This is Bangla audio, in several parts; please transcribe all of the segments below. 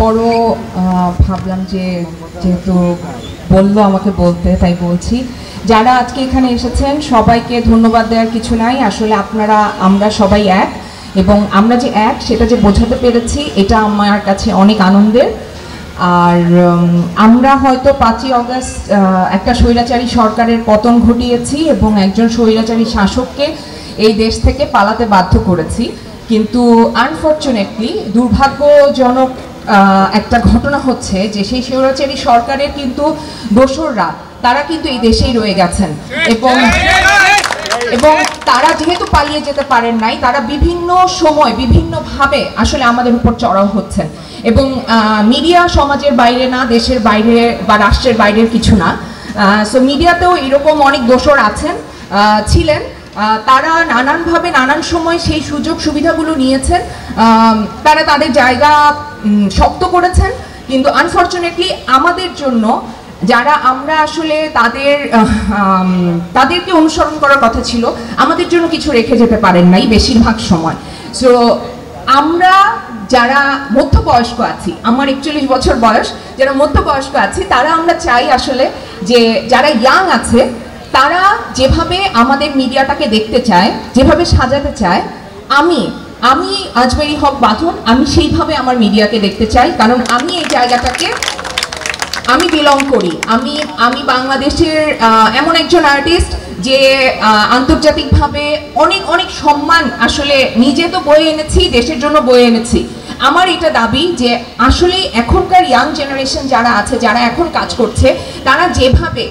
পরও ভাবলাম যে যেহেতু বললো আমাকে বলতে, তাই বলছি। যারা আজকে এখানে এসেছেন সবাইকে ধন্যবাদ দেওয়ার কিছু নাই। আসলে আমরা সবাই এক, এবং আমরা যে এক সেটা যে বোঝাতে পেরেছি এটা আমার কাছে অনেক আনন্দের। আর আমরা হয়তো 5ই অগস্ট একটা স্বৈরাচারী সরকারের পতন ঘটিয়েছি এবং একজন স্বৈরাচারী শাসককে এই দেশ থেকে পালাতে বাধ্য করেছি, কিন্তু আনফর্চুনেটলি দুর্ভাগ্যজনক একটা ঘটনা হচ্ছে যে সেই স্বৈরাচারী সরকারের কিন্তু দোসররা তারা কিন্তু এই দেশেই রয়ে গেছেন, এবং তারা যেহেতু পালিয়ে যেতে পারেন নাই, তারা বিভিন্ন সময় বিভিন্নভাবে আসলে আমাদের উপর চড়াও হচ্ছেন। এবং মিডিয়া সমাজের বাইরে না, দেশের বাইরে বা রাষ্ট্রের বাইরের কিছু না। সো মিডিয়াতেও এরকম অনেক দোসর ছিলেন, তারা নানানভাবে নানান সময় সেই সুযোগ সুবিধাগুলো নিয়েছেন, তারা তাদের জায়গা শক্ত করেছেন। কিন্তু আনফর্চুনেটলি আমাদের জন্য যারা আমরা আসলে তাদেরকে অনুসরণ করার কথা ছিল, আমাদের জন্য কিছু রেখে যেতে পারেন নাই বেশিরভাগ সময়। সো আমরা যারা মধ্যবয়স্ক আছি, আমার 41 বছর বয়স, যারা মধ্যবয়স্ক আছি তারা আমরা চাই আসলে যে যারা ইয়াং আছে তারা যেভাবে আমাদের মিডিয়াটাকে দেখতে চায়, যেভাবে সাজাতে চায়, আমি আজমেরী হক বাঁধন আমি সেইভাবে আমার মিডিয়াকে দেখতে চাই। কারণ আমি এই জায়গাটাকে বিলং করি। আমি বাংলাদেশের এমন একজন আর্টিস্ট যে আন্তর্জাতিকভাবে অনেক অনেক সম্মান আসলে নিজে তো বয়ে এনেছি, দেশের জন্য বয়ে এনেছি। আমার এটা দাবি যে আসলে এখনকার ইয়াং জেনারেশন যারা আছে, যারা এখন কাজ করছে, তারা যেভাবে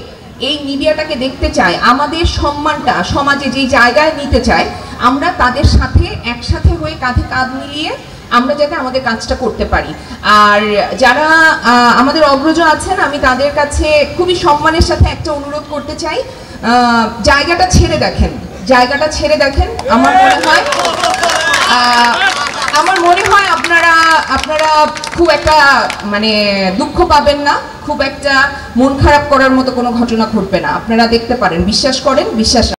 এই মিডিয়াটাকে দেখতে চায়, আমাদের সম্মানটা সমাজে যে জায়গায় নিতে চায়, আমরা তাদের সাথে একসাথে হয়ে কাঁধে কাঁধ মিলিয়ে আমরা যাতে আমাদের কাজটা করতে পারি। আর যারা আমাদের অগ্রজ আছেন, আমি তাদের কাছে খুবই সম্মানের সাথে একটা অনুরোধ করতে চাই, জায়গাটা ছেড়ে দেখেন। আমার মনে হয় আপনারা খুব একটা দুঃখ পাবেন না, খুব একটা মন খারাপ করার মতো কোনো ঘটনা ঘটবে না। আপনারা দেখতে পারেন, বিশ্বাস করেন, বিশ্বাস